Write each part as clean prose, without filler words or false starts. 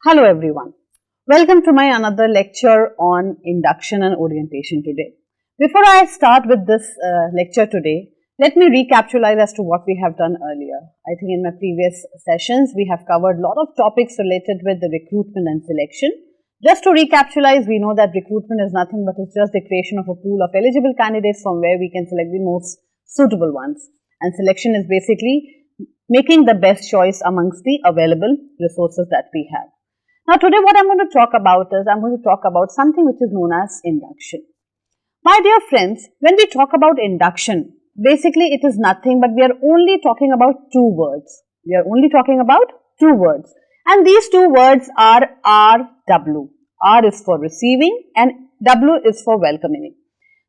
Hello everyone. Welcome to my another lecture on induction and orientation today. Before I start with this lecture today, let me recapitalize as to what we have done earlier. I think in my previous sessions, we have covered a lot of topics related with the recruitment and selection. Just to recapitalize, we know that recruitment is nothing but it's just the creation of a pool of eligible candidates from where we can select the most suitable ones. And selection is basically making the best choice amongst the available resources that we have. Now today what I'm going to talk about is, I'm going to talk about something which is known as induction. My dear friends, when we talk about induction, basically it is nothing but we are only talking about two words. We are only talking about two words. And these two words are RW. R is for receiving and W is for welcoming.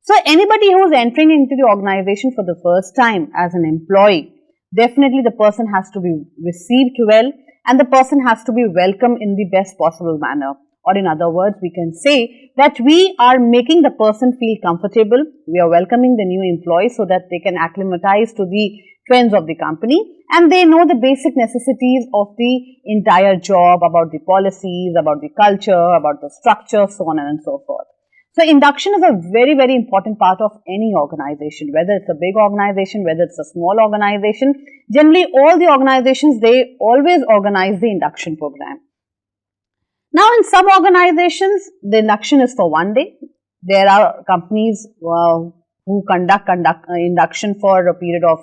So anybody who is entering into the organization for the first time as an employee, definitely the person has to be received well and the person has to be welcomed in the best possible manner. Or in other words, we can say that we are making the person feel comfortable. We are welcoming the new employees so that they can acclimatize to the trends of the company and they know the basic necessities of the entire job, about the policies, about the culture, about the structure, so on and so forth. So induction is a very, very important part of any organization, whether it's a big organization, whether it's a small organization. Generally, all the organizations, they always organize the induction program. Now, in some organizations, the induction is for one day. There are companies who conduct induction for a period of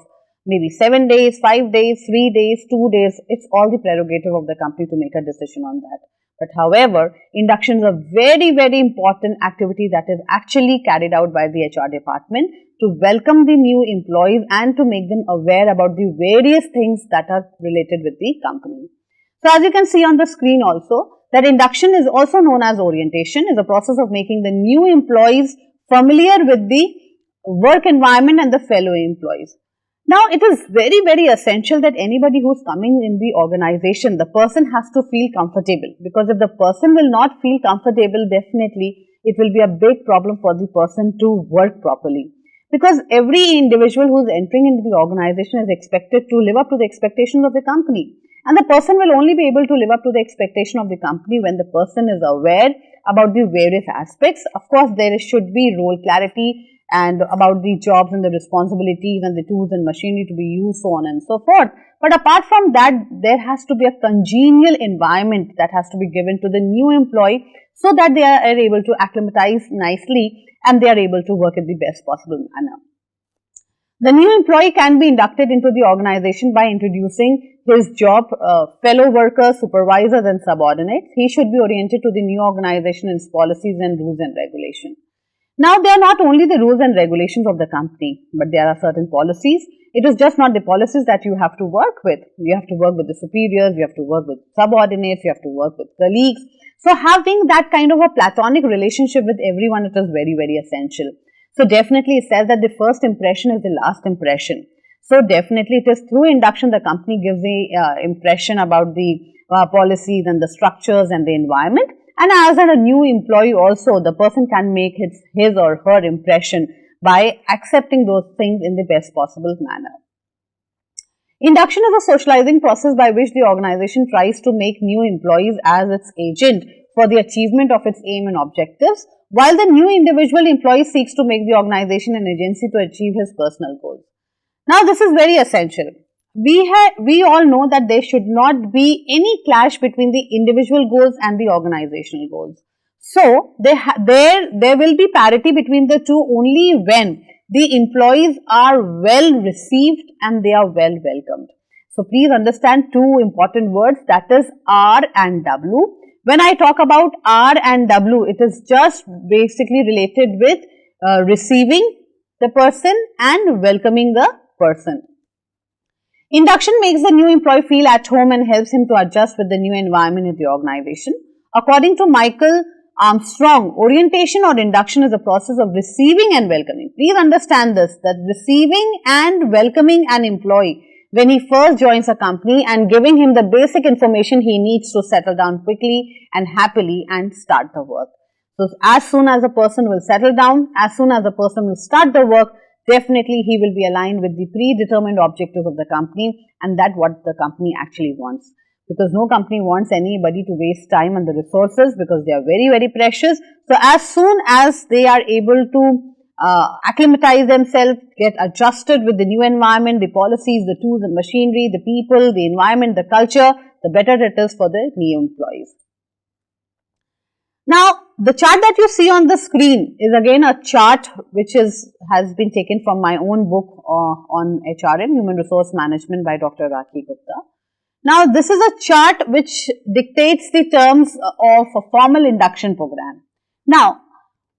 maybe 7 days, 5 days, 3 days, 2 days. It's all the prerogative of the company to make a decision on that. But however, induction is a very, very important activity that is actually carried out by the HR department to welcome the new employees and to make them aware about the various things that are related with the company. So as you can see on the screen also, that induction is also known as orientation, is a process of making the new employees familiar with the work environment and the fellow employees. Now, it is very, very essential that anybody who is coming in the organization, the person has to feel comfortable, because if the person will not feel comfortable, definitely it will be a big problem for the person to work properly. Because every individual who is entering into the organization is expected to live up to the expectations of the company. And the person will only be able to live up to the expectation of the company when the person is aware about the various aspects. Of course, there should be role clarity and about the jobs and the responsibilities and the tools and machinery to be used, so on and so forth. But apart from that, there has to be a congenial environment that has to be given to the new employee so that they are able to acclimatize nicely and they are able to work in the best possible manner. The new employee can be inducted into the organization by introducing his job, fellow workers, supervisors and subordinates. He should be oriented to the new organization and its policies and rules and regulations. Now, they are not only the rules and regulations of the company, but there are certain policies. It is just not the policies that you have to work with. You have to work with the superiors, you have to work with subordinates, you have to work with colleagues. So, having that kind of a platonic relationship with everyone, it is very, very essential. So, definitely it says that the first impression is the last impression. So, definitely it is through induction the company gives the impression about the policies and the structures and the environment. And as a new employee also, the person can make his or her impression by accepting those things in the best possible manner. Induction is a socializing process by which the organization tries to make new employees as its agent for the achievement of its aim and objectives, while the new individual employee seeks to make the organization an agency to achieve his personal goals. Now, this is very essential. We all know that there should not be any clash between the individual goals and the organizational goals. So, there will be parity between the two only when the employees are well received and they are well welcomed. So, please understand two important words, that is R and W. When I talk about R and W, it is just basically related with receiving the person and welcoming the person. Induction makes the new employee feel at home and helps him to adjust with the new environment in the organization. According to Michael Armstrong, orientation or induction is a process of receiving and welcoming. Please understand this, that receiving and welcoming an employee when he first joins a company and giving him the basic information he needs to settle down quickly and happily and start the work. So, as soon as a person will settle down, as soon as a person will start the work, definitely he will be aligned with the predetermined objectives of the company and that what the company actually wants. because no company wants anybody to waste time on the resources because they are very, very precious. So, as soon as they are able to acclimatize themselves, get adjusted with the new environment, the policies, the tools and machinery, the people, the environment, the culture, the better it is for the new employees. Now, the chart that you see on the screen is again a chart which has been taken from my own book on HRM, Human Resource Management by Dr. Rakhi Gupta. Now, this is a chart which dictates the terms of a formal induction program. Now,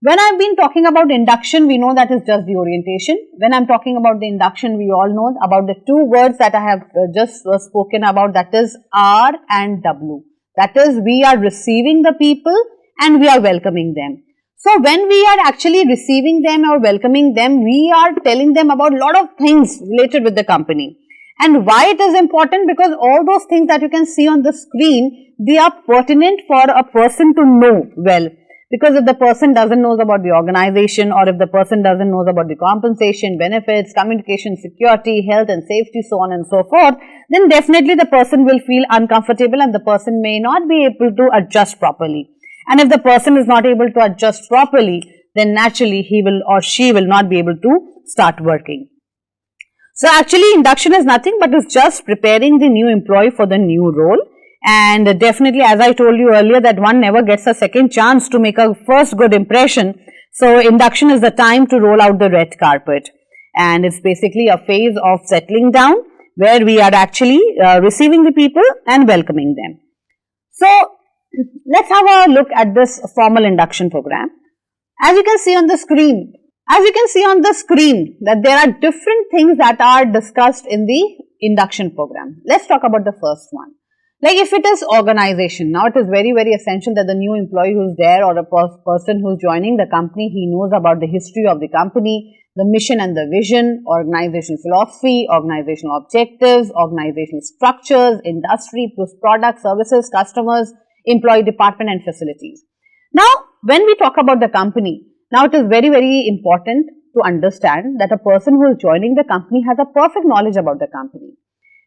when I've been talking about induction, we know that is just the orientation. When I'm talking about the induction, we all know about the two words that I have just spoken about, that is R and W. That is, we are receiving the people and we are welcoming them. So, when we are actually receiving them or welcoming them, we are telling them about a lot of things related with the company. And why it is important? Because all those things that you can see on the screen, they are pertinent for a person to know well. Because if the person doesn't know about the organization, or if the person doesn't know about the compensation, benefits, communication, security, health and safety, so on and so forth, then definitely the person will feel uncomfortable and the person may not be able to adjust properly. And if the person is not able to adjust properly, then naturally he will or she will not be able to start working. So, actually induction is nothing but is just preparing the new employee for the new role. And definitely, as I told you earlier, that one never gets a second chance to make a first good impression. So, induction is the time to roll out the red carpet, and it's basically a phase of settling down where we are actually receiving the people and welcoming them. So, let's have a look at this formal induction program. As you can see on the screen, that there are different things that are discussed in the induction program. Let's talk about the first one. Like if it is organization, now it is very, very essential that the new employee who is there or a person who is joining the company, he knows about the history of the company, the mission and the vision, organizational philosophy, organizational objectives, organizational structures, industry, products, services, customers, employee department and facilities. Now, when we talk about the company, now it is very, very important to understand that a person who is joining the company has a perfect knowledge about the company.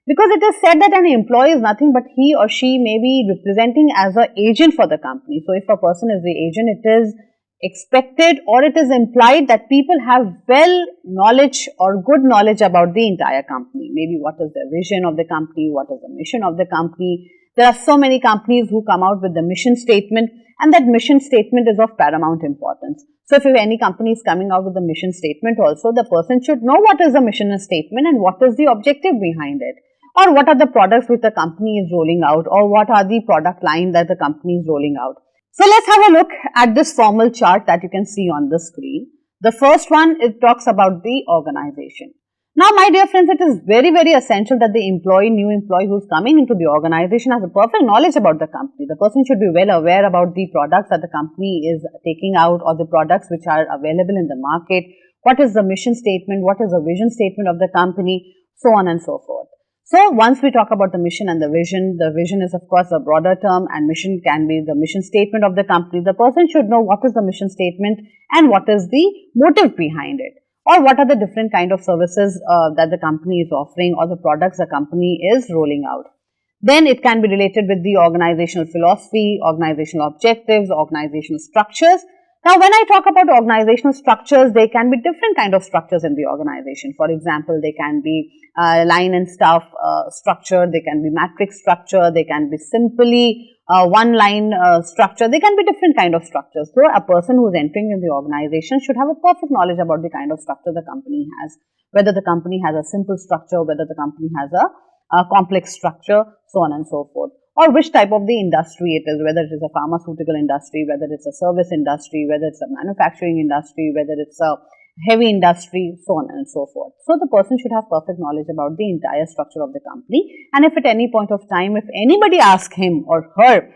Because it is said that an employee is nothing but he or she may be representing as an agent for the company. So, if a person is the agent, it is expected or it is implied that people have well knowledge or good knowledge about the entire company. Maybe what is the vision of the company, what is the mission of the company. There are so many companies who come out with the mission statement, and that mission statement is of paramount importance. So, if any company is coming out with the mission statement also, the person should know what is the mission statement and what is the objective behind it. Or what are the products which the company is rolling out, or what are the product line that the company is rolling out. So, let's have a look at this formal chart that you can see on the screen. The first one, it talks about the organization. Now, my dear friends, it is very, very essential that the new employee who is coming into the organization has a perfect knowledge about the company. The person should be well aware about the products that the company is taking out or the products which are available in the market. What is the mission statement? What is the vision statement of the company? So on and so forth. So, once we talk about the mission and the vision is of course a broader term, and mission can be the mission statement of the company. The person should know what is the mission statement and what is the motive behind it, or what are the different kind of services that the company is offering or the products the company is rolling out. Then it can be related with the organizational philosophy, organizational objectives, organizational structures. Now, when I talk about organizational structures, there can be different kind of structures in the organization. For example, they can be line and staff structure, they can be matrix structure, they can be simply one line structure, they can be different kind of structures. So, a person who is entering in the organization should have a perfect knowledge about the kind of structure the company has, whether the company has a simple structure, whether the company has a complex structure, so on and so forth. Or which type of the industry it is, whether it is a pharmaceutical industry, whether it's a service industry, whether it's a manufacturing industry, whether it's a heavy industry, so on and so forth. So, the person should have perfect knowledge about the entire structure of the company, and if at any point of time, if anybody asks him or her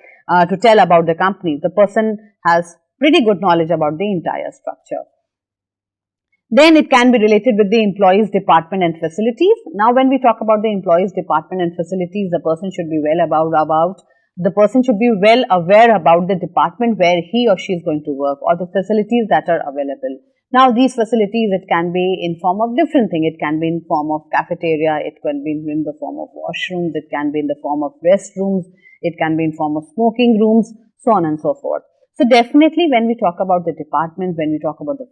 to tell about the company, the person has pretty good knowledge about the entire structure. Then it can be related with the employees department and facilities. Now, when we talk about the employees department and facilities, the person should be well aware about the department where he or she is going to work, or the facilities that are available. Now, these facilities, it can be in form of different things. It can be in form of cafeteria, it can be in the form of washrooms, it can be in the form of restrooms, it can be in form of smoking rooms, so on and so forth. So definitely when we talk about the departments, when we talk about the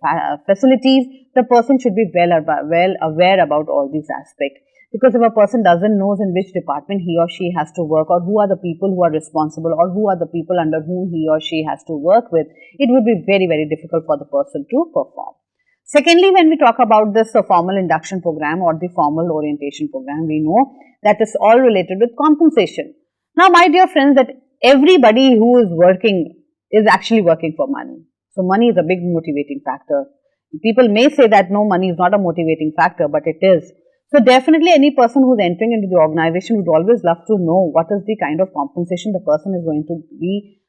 facilities, the person should be well aware about all these aspects. Because if a person doesn't know in which department he or she has to work, or who are the people who are responsible, or who are the people under whom he or she has to work with, it would be very, very difficult for the person to perform. Secondly, when we talk about this formal induction program or the formal orientation program, we know that it's all related with compensation. Now, my dear friends, that everybody who is working is actually working for money. So, money is a big motivating factor. People may say that no, money is not a motivating factor, but it is. So, definitely any person who is entering into the organization would always love to know what is the kind of compensation the person is going to be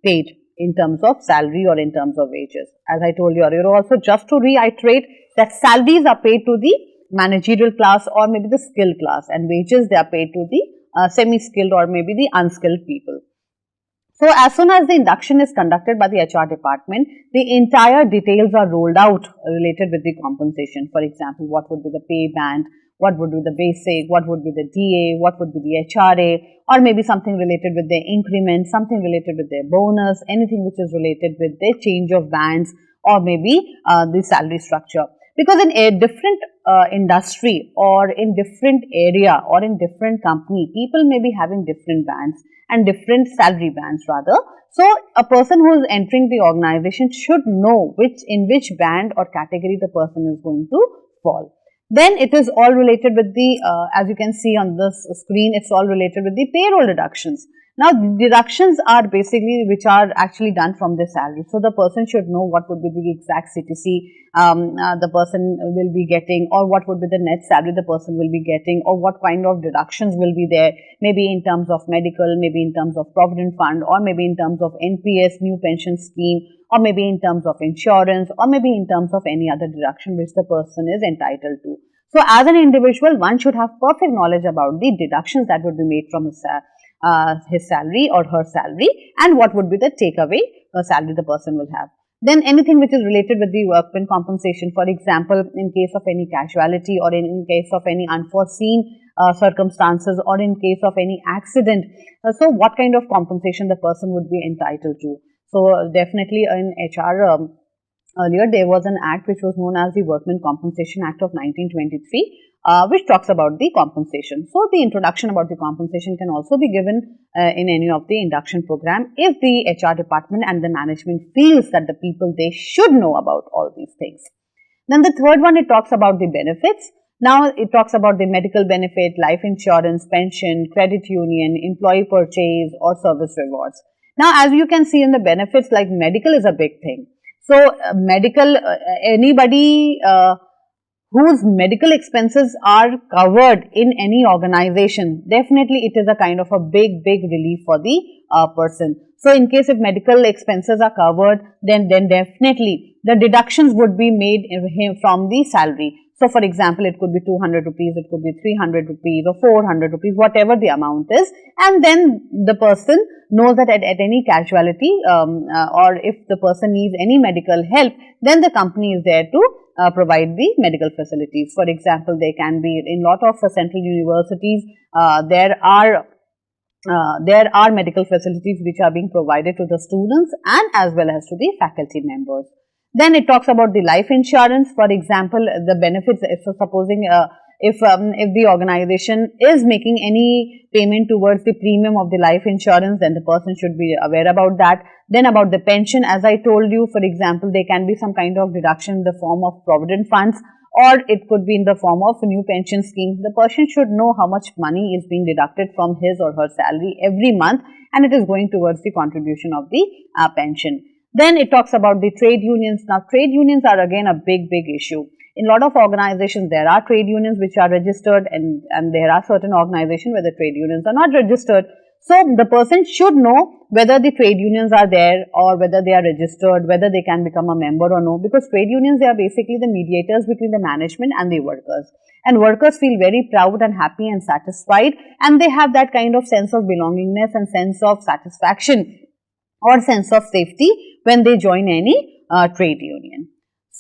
paid in terms of salary or in terms of wages. As I told you earlier also, just to reiterate that salaries are paid to the managerial class or maybe the skilled class, and wages they are paid to the semi-skilled or maybe the unskilled people. So, as soon as the induction is conducted by the HR department, the entire details are rolled out related with the compensation. For example, what would be the pay band, what would be the basic, what would be the DA, what would be the HRA, or maybe something related with their increment, something related with their bonus, anything which is related with their change of bands, or maybe the salary structure. Because in a different industry or in different area or in different company, people may be having different bands and different salary bands rather. So, a person who is entering the organization should know in which band or category the person is going to fall. Then it is all related with the, as you can see on this screen, it's all related with the payroll deductions. Now, deductions are basically which are actually done from the salary. So, the person should know what would be the exact CTC the person will be getting, or what would be the net salary the person will be getting, or what kind of deductions will be there, maybe in terms of medical, maybe in terms of provident fund, or maybe in terms of NPS, new pension scheme, or maybe in terms of insurance, or maybe in terms of any other deduction which the person is entitled to. So, as an individual, one should have perfect knowledge about the deductions that would be made from his salary or her salary, and what would be the takeaway salary the person will have. Then anything which is related with the workman compensation, for example, in case of any casualty or in case of any unforeseen circumstances or in case of any accident. So, what kind of compensation the person would be entitled to. So, definitely in HR earlier there was an act which was known as the Workmen Compensation Act of 1923. Which talks about the compensation. So, the introduction about the compensation can also be given in any of the induction program if the HR department and the management feels that the people they should know about all these things. Then the third one, it talks about the benefits. Now, it talks about the medical benefit, life insurance, pension, credit union, employee purchase or service rewards. Now, as you can see in the benefits, like medical is a big thing. So, medical, anybody whose medical expenses are covered in any organization, definitely it is a kind of a big relief for the person. So, in case if medical expenses are covered, then definitely the deductions would be made from the salary. So, for example, it could be 200 rupees, it could be 300 rupees or 400 rupees, whatever the amount is, and then the person knows that at any casualty or if the person needs any medical help, then the company is there to provide the medical facilities. For example, they can be in lot of central universities, there are medical facilities which are being provided to the students and as well as to the faculty members. Then it talks about the life insurance. For example, the benefits, so supposing if the organization is making any payment towards the premium of the life insurance, then the person should be aware about that. Then about the pension, as I told you, for example, there can be some kind of deduction in the form of provident funds, or it could be in the form of a new pension scheme. The person should know how much money is being deducted from his or her salary every month, and it is going towards the contribution of the pension. Then it talks about the trade unions. Now, trade unions are again a big issue. In a lot of organizations, there are trade unions which are registered, and there are certain organizations where the trade unions are not registered. So, the person should know whether the trade unions are there or whether they are registered, whether they can become a member or no, because trade unions, they are basically the mediators between the management and the workers. And workers feel very proud and happy and satisfied, and they have that kind of sense of belongingness and sense of satisfaction or sense of safety when they join any trade union.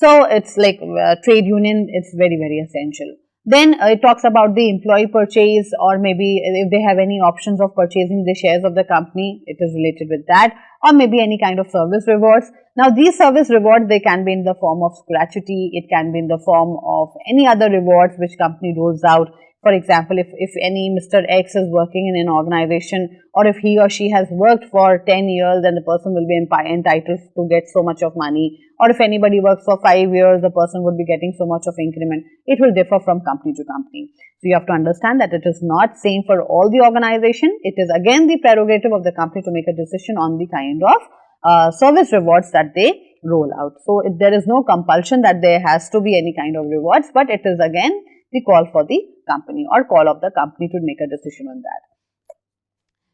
So it's like trade union, it's very, very essential. Then it talks about the employee purchase, or maybe if they have any options of purchasing the shares of the company, it is related with that, or maybe any kind of service rewards. Now these service rewards, they can be in the form of gratuity, it can be in the form of any other rewards which company rolls out. For example, if any Mr. X is working in an organization, or if he or she has worked for 10 years, then the person will be entitled to get so much of money. Or if anybody works for 5 years, the person would be getting so much of increment. It will differ from company to company. So you have to understand that it is not same for all the organization. It is again the prerogative of the company to make a decision on the kind of service rewards that they roll out. So there is no compulsion that there has to be any kind of rewards, but it is again the call for the company, or call of the company to make a decision on that.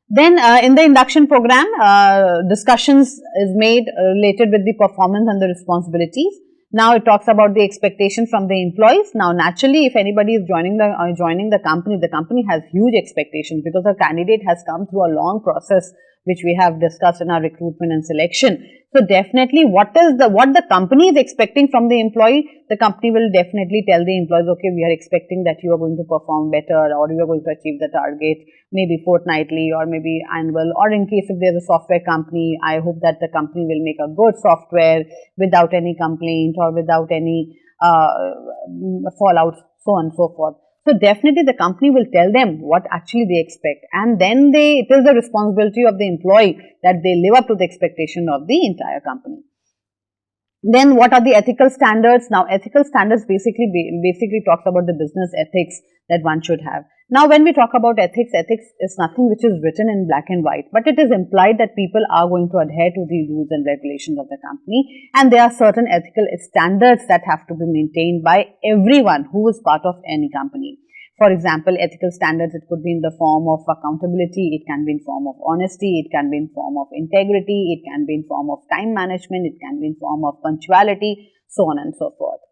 Then in the induction program, discussions is made related with the performance and the responsibilities. Now it talks about the expectations from the employees. Now naturally, if anybody is joining the company has huge expectations, because the candidate has come through a long process which we have discussed in our recruitment and selection. So definitely, what the company is expecting from the employee, the company will definitely tell the employees, okay, we are expecting that you are going to perform better, or you are going to achieve the target, maybe fortnightly or maybe annual, or in case if there's a software company, I hope that the company will make a good software without any complaint or without any fallout, so on and so forth. So definitely the company will tell them what actually they expect, and then it is the responsibility of the employee that they live up to the expectation of the entire company. Then what are the ethical standards? Now ethical standards basically talks about the business ethics that one should have. Now when we talk about ethics, ethics is nothing which is written in black and white, but it is implied that people are going to adhere to the rules and regulations of the company, and there are certain ethical standards that have to be maintained by everyone who is part of any company. For example, ethical standards, it could be in the form of accountability, it can be in form of honesty, it can be in form of integrity, it can be in form of time management, it can be in form of punctuality, so on and so forth.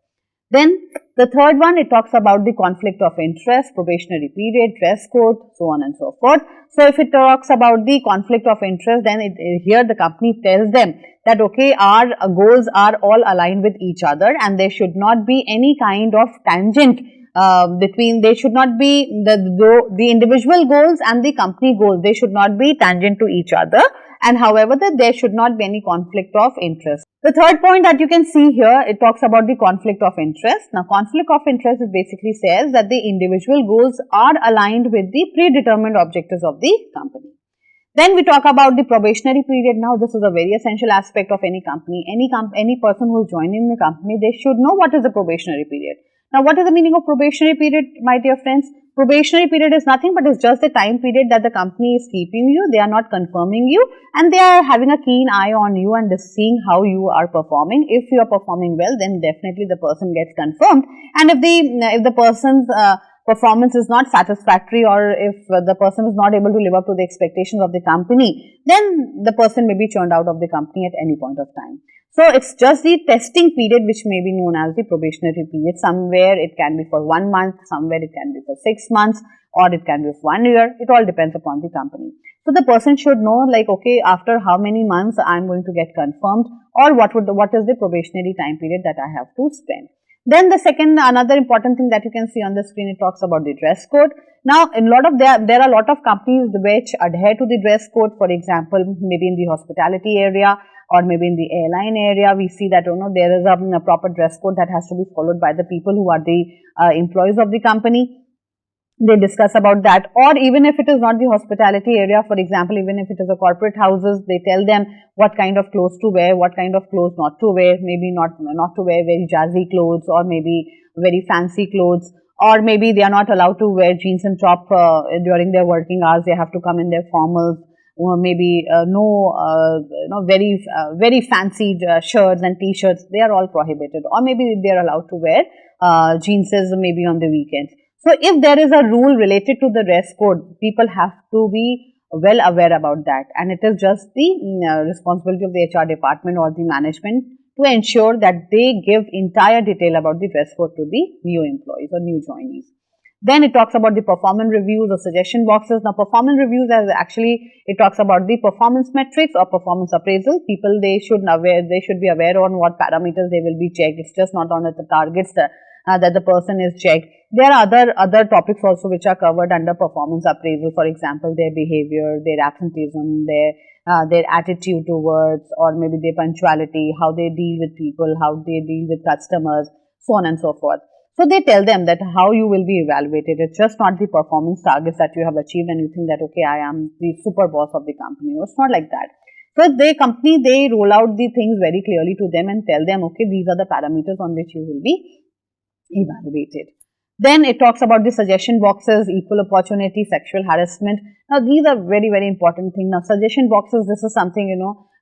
Then the third one, it talks about the conflict of interest, probationary period, dress code, so on and so forth. So if it talks about the conflict of interest, then here the company tells them that okay, our goals are all aligned with each other, and there should not be any kind of tangent they should not be the individual goals and the company goals, they should not be tangent to each other, and however that there should not be any conflict of interest. The third point that you can see here, it talks about the conflict of interest. Now conflict of interest basically says that the individual goals are aligned with the predetermined objectives of the company. Then we talk about the probationary period. Now this is a very essential aspect of any company. Any person who is joining the company, they should know what is the probationary period. Now what is the meaning of probationary period, my dear friends? Probationary period is nothing but is just the time period that the company is keeping you. They are not confirming you, and they are having a keen eye on you and seeing how you are performing. If you are performing well, then definitely the person gets confirmed, and if the person's performance is not satisfactory, or if the person is not able to live up to the expectations of the company, then the person may be churned out of the company at any point of time. So it's just the testing period which may be known as the probationary period. Somewhere it can be for 1 month, somewhere it can be for 6 months, or it can be for 1 year. It all depends upon the company. So the person should know, like, okay, after how many months I am going to get confirmed, or what is the probationary time period that I have to spend. Then another important thing that you can see on the screen, it talks about the dress code. Now, there are a lot of companies which adhere to the dress code. For example, maybe in the hospitality area, or maybe in the airline area, we see that there is a proper dress code that has to be followed by the people who are the employees of the company. They discuss about that. Or even if it is not the hospitality area, for example, even if it is a corporate houses, they tell them what kind of clothes to wear, what kind of clothes not to wear, maybe not to wear very jazzy clothes, or maybe very fancy clothes, or maybe they are not allowed to wear jeans and top during their working hours. They have to come in their formals, or maybe very fancy shirts and t-shirts. They are all prohibited. Or maybe they are allowed to wear jeans maybe on the weekends. So if there is a rule related to the dress code, people have to be well aware about that, and it is just the responsibility of the HR department or the management to ensure that they give entire detail about the dress code to the new employees or new joinees. Then it talks about the performance reviews or suggestion boxes. Now, performance reviews as actually it talks about the performance metrics or performance appraisal. People, they should be aware on what parameters they will be checked. It's just not on the targets that the person is checked. There are other topics also which are covered under performance appraisal. For example, their behavior, their absenteeism, their attitude towards, or maybe their punctuality, how they deal with people, how they deal with customers, so on and so forth. So they tell them that how you will be evaluated. It's just not the performance targets that you have achieved and you think that, okay, I am the super boss of the company. It's not like that. So they roll out the things very clearly to them and tell them, okay, these are the parameters on which you will be evaluated. Then it talks about the suggestion boxes, equal opportunity, sexual harassment. Now, these are very, very important things. Now, suggestion boxes, this is something,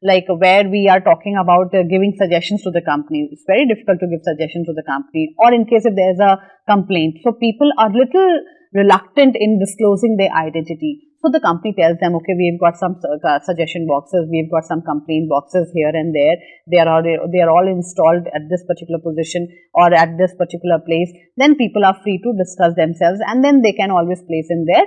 like where we are talking about giving suggestions to the company. It's very difficult to give suggestions to the company, or in case if there's a complaint. So, people are little reluctant in disclosing their identity. So, the company tells them, okay, we've got some suggestion boxes, we've got some complaint boxes here and there. They are all installed at this particular position or at this particular place. Then people are free to discuss themselves, and then they can always place in their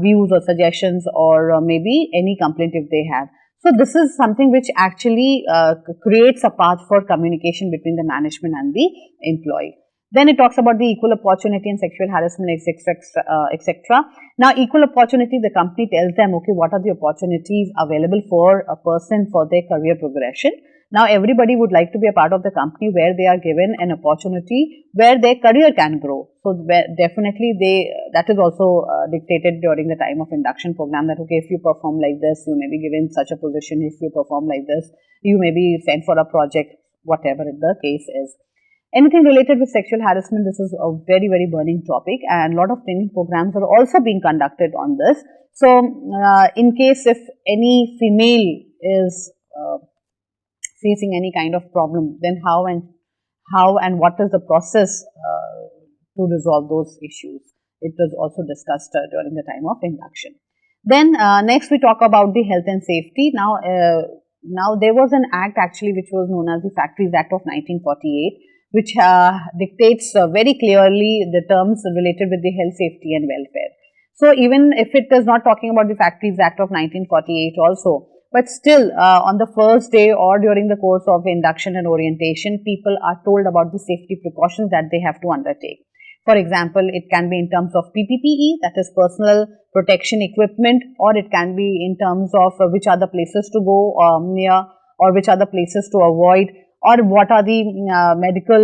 views or suggestions, or maybe any complaint if they have. So, this is something which actually creates a path for communication between the management and the employee. Then it talks about the equal opportunity and sexual harassment, etc. Now, equal opportunity, the company tells them, okay, what are the opportunities available for a person for their career progression. Now, everybody would like to be a part of the company where they are given an opportunity where their career can grow. So, definitely that is also dictated during the time of induction program, that, okay, if you perform like this, you may be given such a position. If you perform like this, you may be sent for a project, whatever the case is. Anything related with sexual harassment, this is a very, very burning topic, and a lot of training programs are also being conducted on this. So, in case if any female is facing any kind of problem, then how and what is the process to resolve those issues? It was also discussed during the time of induction. Then next we talk about the health and safety. Now there was an act actually which was known as the Factories Act of 1948, which dictates very clearly the terms related with the health, safety and welfare. So, even if it is not talking about the Factories Act of 1948 also, but still on the first day or during the course of induction and orientation, people are told about the safety precautions that they have to undertake. For example, it can be in terms of PPE, that is personal protection equipment, or it can be in terms of which are the places to go near, or which are the places to avoid, or what are the medical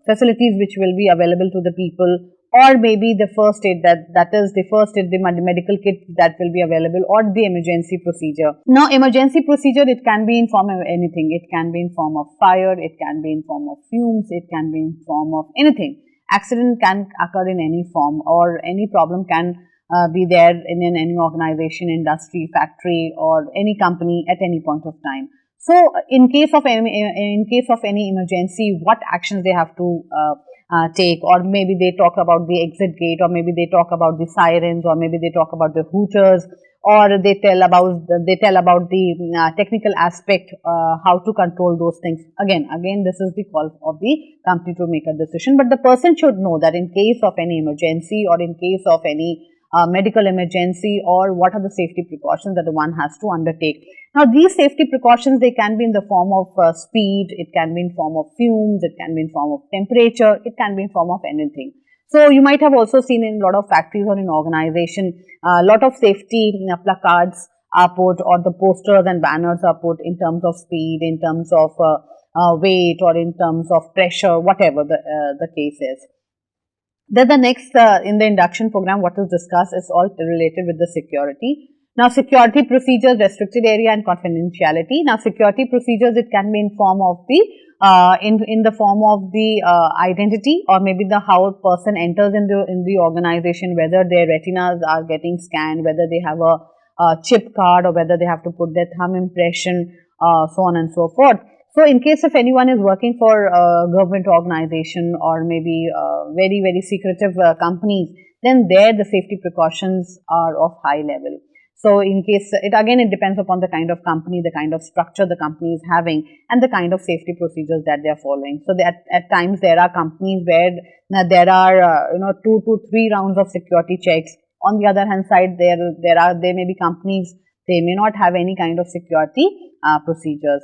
facilities which will be available to the people, or maybe the first aid, that is the first aid, the medical kit that will be available, or the emergency procedure. Now, emergency procedure, it can be in form of anything. It can be in form of fire, it can be in form of fumes, it can be in form of anything. Accident can occur in any form, or any problem can be there in any organization, industry, factory, or any company at any point of time. So, in case of any emergency, what actions they have to take, or maybe they talk about the exit gate, or maybe they talk about the sirens, or maybe they talk about the hooters, or they tell about the technical aspect, how to control those things. Again, this is the call of the company to make a decision, but the person should know that in case of any emergency, or in case of any medical emergency, or what are the safety precautions that the one has to undertake. Now, these safety precautions, they can be in the form of speed, it can be in form of fumes, it can be in form of temperature, it can be in form of anything. So, you might have also seen in a lot of factories or in organization, a lot of safety placards are put, or the posters and banners are put in terms of speed, in terms of weight, or in terms of pressure, whatever the case is. Then the next in the induction program, what is discussed is all related with the security. Now, security procedures, restricted area and confidentiality. Now, security procedures, it can be in form of the in the form of the identity, or maybe the how a person enters in the organization, whether their retinas are getting scanned, whether they have a chip card, or whether they have to put their thumb impression, so on and so forth. So, in case if anyone is working for a government organization, or maybe very, very secretive companies, then there the safety precautions are of high level. So in case, it depends upon the kind of company, the kind of structure the company is having, and the kind of safety procedures that they are following. So that at times there are companies where there are 2 to 3 rounds of security checks. On the other hand side, there may be companies, they may not have any kind of security procedures.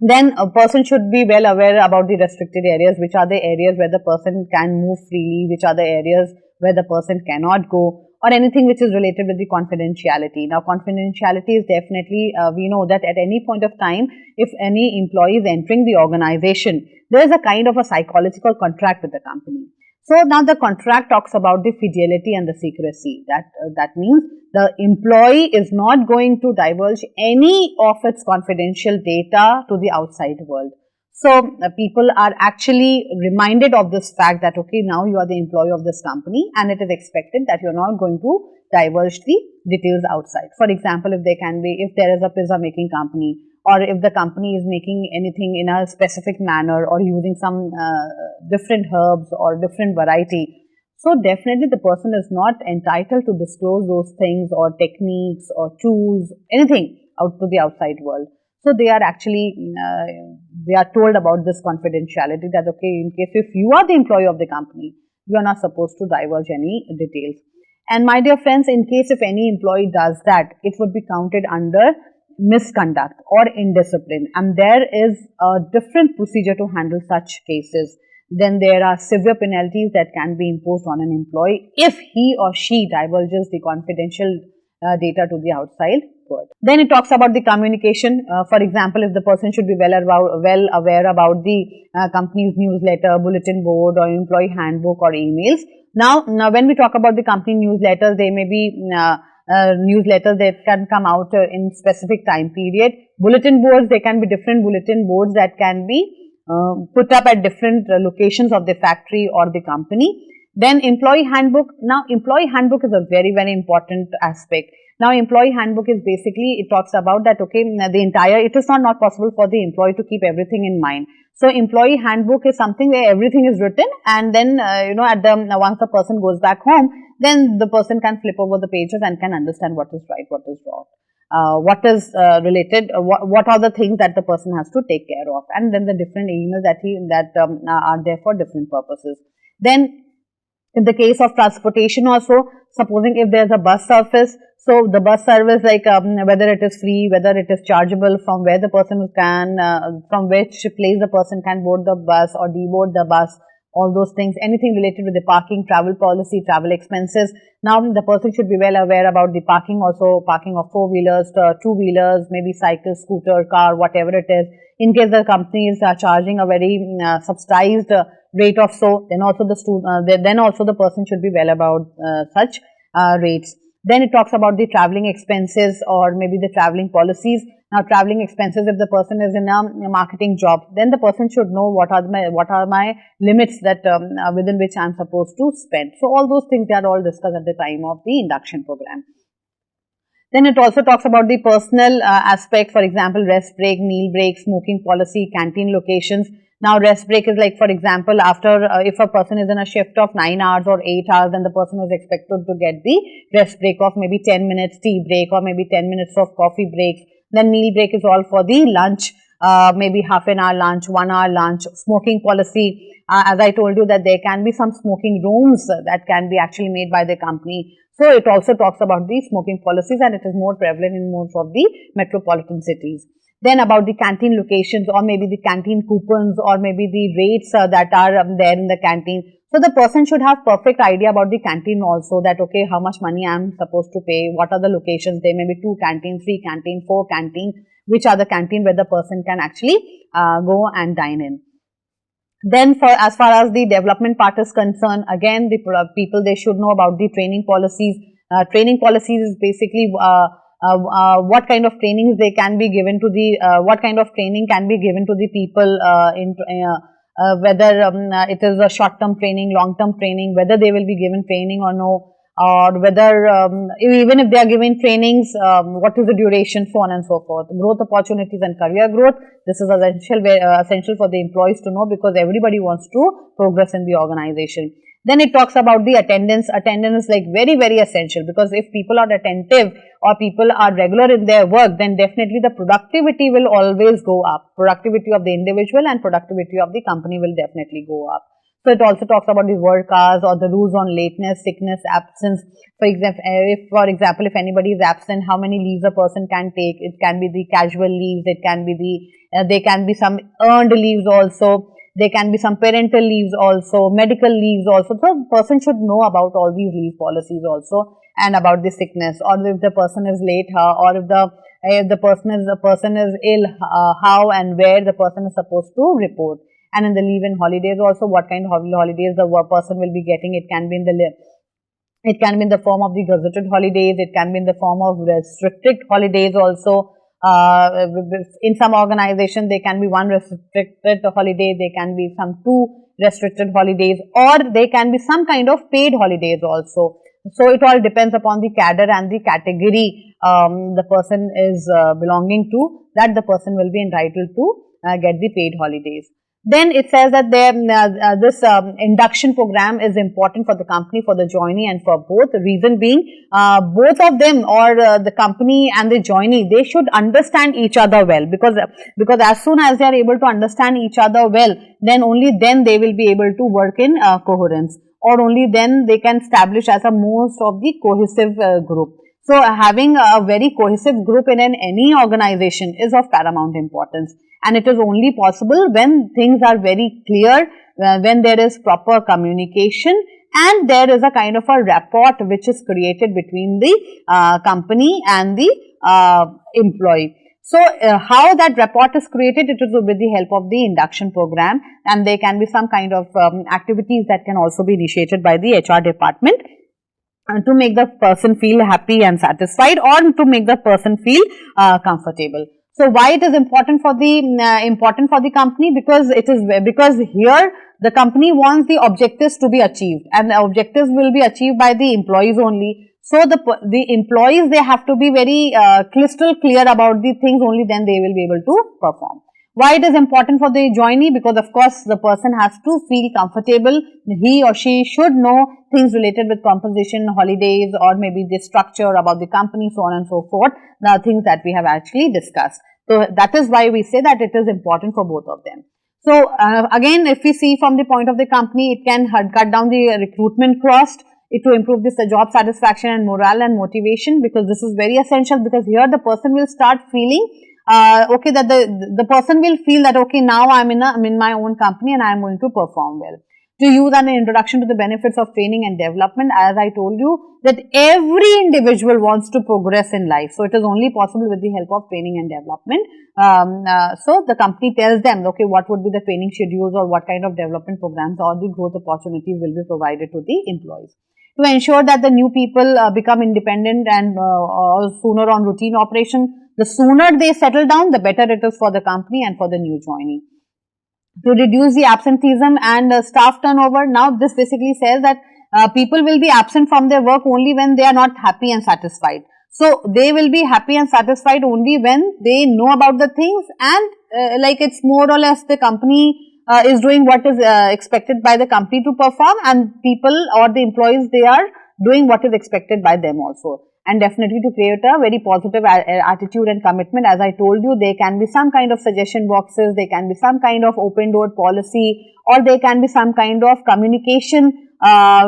Then a person should be well aware about the restricted areas, which are the areas where the person can move freely, which are the areas where the person cannot go, or anything which is related with the confidentiality. Now, confidentiality is definitely, we know that at any point of time, if any employee is entering the organization, there is a kind of a psychological contract with the company. So now the contract talks about the fidelity and the secrecy. That means the employee is not going to divulge any of its confidential data to the outside world. So people are actually reminded of this fact that, okay, now you are the employee of this company and it is expected that you are not going to divulge the details outside. For example, if there is a pizza making company, or if the company is making anything in a specific manner or using some different herbs or different variety. So definitely the person is not entitled to disclose those things or techniques or tools, anything out to the outside world. So they are actually, they are told about this confidentiality that, okay, in case if you are the employee of the company, you are not supposed to divulge any details. And my dear friends, in case if any employee does that, it would be counted under misconduct or indiscipline, and there is a different procedure to handle such cases. Then there are severe penalties that can be imposed on an employee if he or she divulges the confidential data to the outside world. Then it talks about the communication. For example, if the person should be well aware about the company's newsletter, bulletin board, or employee handbook or emails. Now when we talk about the company newsletters, they may be newsletters that can come out in specific time period. Bulletin boards, they can be different bulletin boards that can be put up at different locations of the factory or the company. Then employee handbook. Now employee handbook is a very, very important aspect. Now employee handbook is basically, it talks about that, okay, it is not possible for the employee to keep everything in mind. So employee handbook is something where everything is written, and then once the person goes back home, then the person can flip over the pages and can understand what is right, what is wrong, what is related, what are the things that the person has to take care of, and then the different emails that are there for different purposes. Then in the case of transportation also, supposing if there is a bus service, so the bus service, like whether it is free, whether it is chargeable, from where the person can, from which place the person can board the bus or deboard the bus, all those things, anything related with the parking, travel policy, travel expenses. Now the person should be well aware about the parking also, parking of 4-wheelers, 2-wheelers, maybe cycle, scooter, car, whatever it is. In case the companies are charging a very subsidized rate of so, then also the person should be well about such rates. Then it talks about the traveling expenses or maybe the traveling policies. Now traveling expenses, if the person is in a marketing job, then the person should know what are my limits that within which I am supposed to spend. So all those things, they are all discussed at the time of the induction program. Then it also talks about the personal aspect, for example, rest break, meal break, smoking policy, canteen locations. Now rest break is like, for example, after if a person is in a shift of 9 hours or 8 hours, then the person is expected to get the rest break of maybe 10 minutes tea break or maybe 10 minutes of coffee breaks. Then meal break is all for the lunch, maybe half an hour lunch, 1 hour lunch. Smoking policy, as I told you that there can be some smoking rooms that can be actually made by the company. So it also talks about the smoking policies, and it is more prevalent in most of the metropolitan cities. Then about the canteen locations or maybe the canteen coupons or maybe the rates that are there in the canteen. So the person should have perfect idea about the canteen also, that okay, how much money I am supposed to pay, what are the locations, there may be 2 canteens, 3 canteens, 4 canteens, which are the canteen where the person can actually go and dine in. Then as far as the development part is concerned, again the people, they should know about the training policies. Training policies is basically what kind of trainings they can be given to the, what kind of training can be given to the people whether it is a short-term training, long-term training, whether they will be given training or no, or whether even if they are given trainings, what is the duration, so on and so forth. Growth opportunities and career growth, this is essential for the employees to know, because everybody wants to progress in the organization. Then it talks about the attendance. Attendance is like very, very essential, because if people are attentive or people are regular in their work, then definitely the productivity will always go up. Productivity of the individual and productivity of the company will definitely go up. So it also talks about the work hours or the rules on lateness, sickness, absence. For example, if anybody is absent, how many leaves a person can take? It can be the casual leaves. It can be there can be some earned leaves also. There can be some parental leaves also, medical leaves also. So the person should know about all these leave policies also, and about the sickness, or if the person is late, or if the person is ill, how and where the person is supposed to report. And in the leave and holidays also, what kind of holidays the person will be getting. It can be in the form of the gazetted holidays. It can be in the form of restricted holidays also. In some organization, there can be one restricted holiday, there can be some two restricted holidays, or there can be some kind of paid holidays also. So it all depends upon the cadre and the category the person is belonging to, that the person will be entitled to get the paid holidays. Then it says that this induction program is important for the company, for the joinee, and for both. The reason being, both of them, or the company and the joinee, they should understand each other well, because as soon as they are able to understand each other well, then only then they will be able to work in coherence, or only then they can establish as a most of the cohesive group. So having a very cohesive group in any organization is of paramount importance. And it is only possible when things are very clear, when there is proper communication, and there is a kind of a rapport which is created between the company and the employee. So how that rapport is created, it is with the help of the induction program, and there can be some kind of activities that can also be initiated by the HR department to make the person feel happy and satisfied, or to make the person feel comfortable. So why it is important for the company? Because here the company wants the objectives to be achieved, and the objectives will be achieved by the employees only. So the employees, they have to be very crystal clear about the things, only then they will be able to perform. Why it is important for the joinee? Because of course the person has to feel comfortable. He or she should know things related with compensation, holidays, or maybe the structure about the company, so on and so forth, the things that we have actually discussed. So that is why we say that it is important for both of them. So again, if we see from the point of the company, it can cut down the recruitment cost, it to improve this job satisfaction and morale and motivation, because this is very essential, because here the person will start feeling okay, that the person will feel that okay, now I'm in my own company and I'm going to perform well. To use an introduction to the benefits of training and development, as I told you that every individual wants to progress in life. So it is only possible with the help of training and development. So the company tells them, okay, what would be the training schedules, or what kind of development programs or the growth opportunities will be provided to the employees. To ensure that the new people become independent and sooner on routine operation. The sooner they settle down, the better it is for the company and for the new joinee. To reduce the absenteeism and staff turnover. Now this basically says that people will be absent from their work only when they are not happy and satisfied. So they will be happy and satisfied only when they know about the things, and like it's more or less the company is doing what is expected by the company to perform, and people or the employees, they are doing what is expected by them also. And definitely to create a very positive attitude and commitment, as I told you, there can be some kind of suggestion boxes, there can be some kind of open door policy, or there can be some kind of communication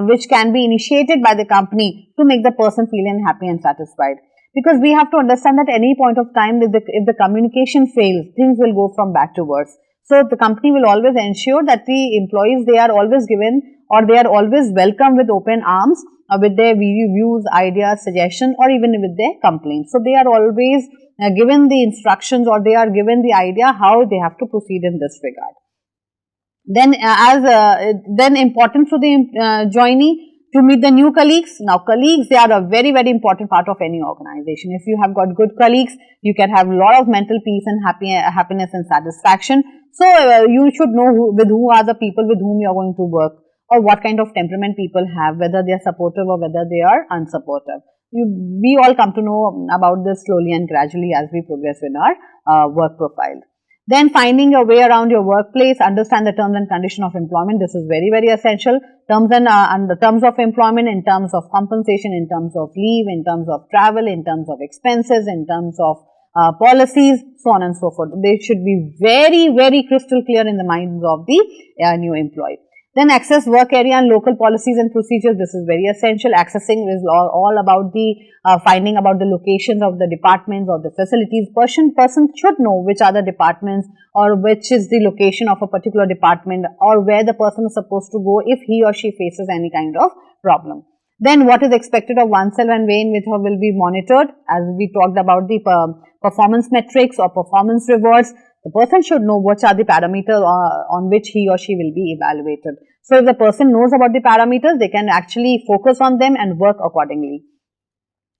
which can be initiated by the company to make the person feel happy and satisfied. Because we have to understand that any point of time, if the communication fails, things will go from bad to worse. So the company will always ensure that the employees, they are always given, or they are always welcome with open arms, with their views, ideas, suggestions, or even with their complaints. So they are always given the instructions, or they are given the idea how they have to proceed in this regard. Then then important for the joinee to meet the new colleagues. Now colleagues, they are a very, very important part of any organization. If you have got good colleagues, you can have a lot of mental peace and happiness and satisfaction. So you should know with who are the people with whom you are going to work, or what kind of temperament people have, whether they are supportive or whether they are unsupportive. We all come to know about this slowly and gradually as we progress in our work profile. Then finding your way around your workplace, understand the terms and conditions of employment. This is very, very essential. Terms and the terms of employment in terms of compensation, in terms of leave, in terms of travel, in terms of expenses, in terms of policies, so on and so forth. They should be very, very crystal clear in the minds of the new employee. Then access work area and local policies and procedures. This is very essential. Accessing is all about the finding about the locations of the departments or the facilities. Person should know which are the departments or which is the location of a particular department or where the person is supposed to go if he or she faces any kind of problem. Then what is expected of oneself and way in which will be monitored, as we talked about the performance metrics or performance rewards. The person should know which are the parameters on which he or she will be evaluated. So if the person knows about the parameters, they can actually focus on them and work accordingly.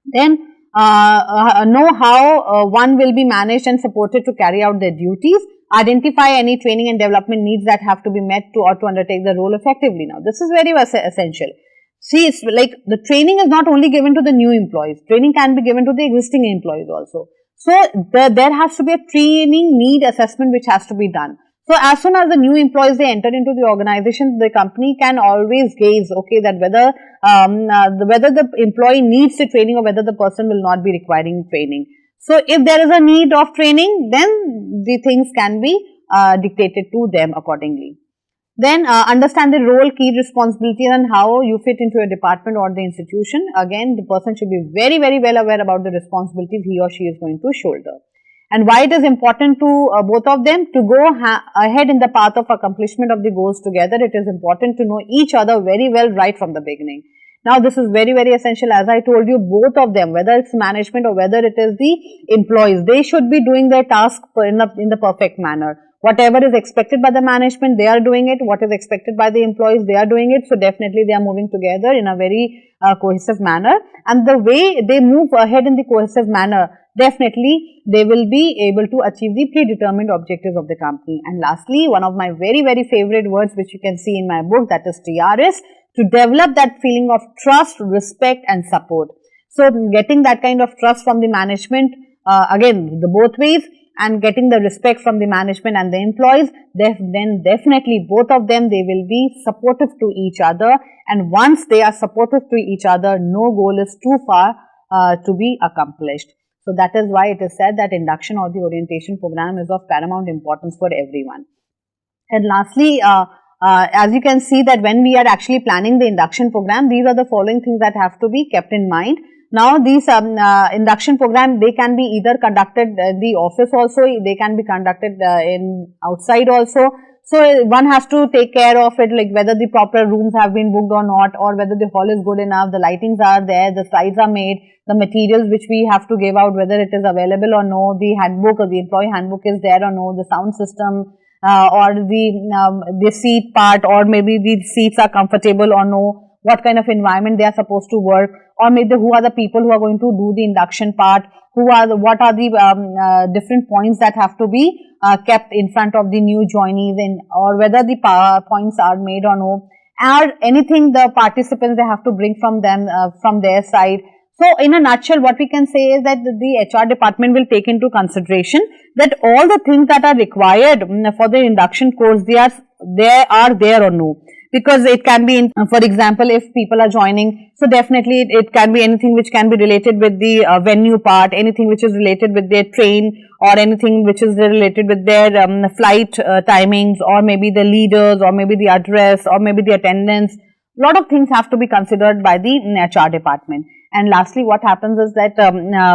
Then know how one will be managed and supported to carry out their duties. Identify any training and development needs that have to be met to undertake the role effectively. Now, this is very essential. See, it's like the training is not only given to the new employees. Training can be given to the existing employees also. So, there has to be a training need assessment which has to be done. So, as soon as the new employees they enter into the organization, the company can always gauge, okay, that whether the employee needs the training or whether the person will not be requiring training. So, if there is a need of training, then the things can be dictated to them accordingly. Then understand the role, key responsibilities and how you fit into a department or the institution. Again, the person should be very, very well aware about the responsibilities he or she is going to shoulder. And why it is important to both of them to go ahead in the path of accomplishment of the goals together. It is important to know each other very well right from the beginning. Now, this is very, very essential. As I told you, both of them, whether it's management or whether it is the employees, they should be doing their task in the perfect manner. Whatever is expected by the management, they are doing it. What is expected by the employees, they are doing it. So, definitely they are moving together in a very cohesive manner. And the way they move ahead in the cohesive manner, definitely they will be able to achieve the predetermined objectives of the company. And lastly, one of my very, very favorite words which you can see in my book, that is TRS, to develop that feeling of trust, respect and support. So, getting that kind of trust from the management, again, the both ways, and getting the respect from the management and the employees, then definitely both of them, they will be supportive to each other. And once they are supportive to each other, no goal is too far to be accomplished. So, that is why it is said that induction or the orientation program is of paramount importance for everyone. And lastly, as you can see that when we are actually planning the induction program, these are the following things that have to be kept in mind. Now, these induction program, they can be either conducted in the office also, they can be conducted in outside also. So, one has to take care of it, like whether the proper rooms have been booked or not, or whether the hall is good enough, the lightings are there, the slides are made, the materials which we have to give out, whether it is available or no, the handbook or the employee handbook is there or no, the sound system or the seat part, or maybe the seats are comfortable or no, what kind of environment they are supposed to work, or maybe who are the people who are going to do the induction part, what are the different points that have to be kept in front of the new joinees, or whether the points are made or no, or anything the participants they have to bring from them from their side. So, in a nutshell, what we can say is that the HR department will take into consideration that all the things that are required for the induction course, they are there or no. Because it can be, for example, if people are joining, so definitely it can be anything which can be related with the venue part, anything which is related with their train, or anything which is related with their flight timings, or maybe the leaders, or maybe the address, or maybe the attendance. A lot of things have to be considered by the HR department. And lastly, what happens is that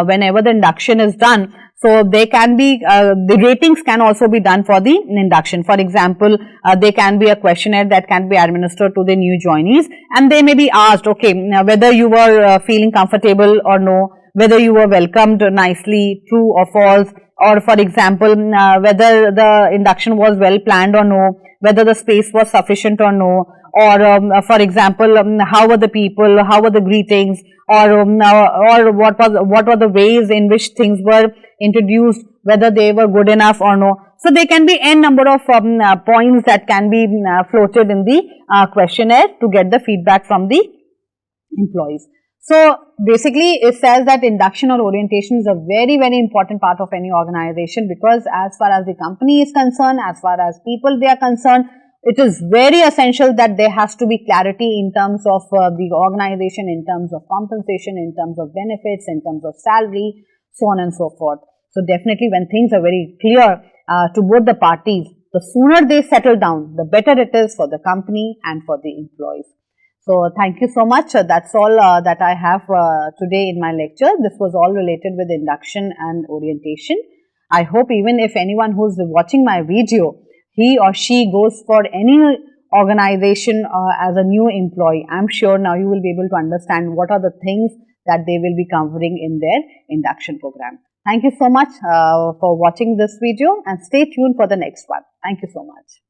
whenever the induction is done, so they can be, the ratings can also be done for the induction. For example, there can be a questionnaire that can be administered to the new joinees, and they may be asked, okay, whether you were feeling comfortable or no, whether you were welcomed nicely, true or false, or for example, whether the induction was well planned or no, whether the space was sufficient or no, or for example, how were the people, how were the greetings, or what were the ways in which things were introduced, whether they were good enough or no. So, there can be n number of points that can be floated in the questionnaire to get the feedback from the employees. So basically, it says that induction or orientation is a very, very important part of any organization, because as far as the company is concerned, as far as people they are concerned, it is very essential that there has to be clarity in terms of the organization, in terms of compensation, in terms of benefits, in terms of salary, so on and so forth. So definitely, when things are very clear to both the parties, the sooner they settle down, the better it is for the company and for the employees. So thank you so much. That's all that I have today in my lecture. This was all related with induction and orientation. I hope even if anyone who's watching my video, he or she goes for any organization as a new employee, I'm sure now you will be able to understand what are the things that they will be covering in their induction program. Thank you so much for watching this video, and stay tuned for the next one. Thank you so much.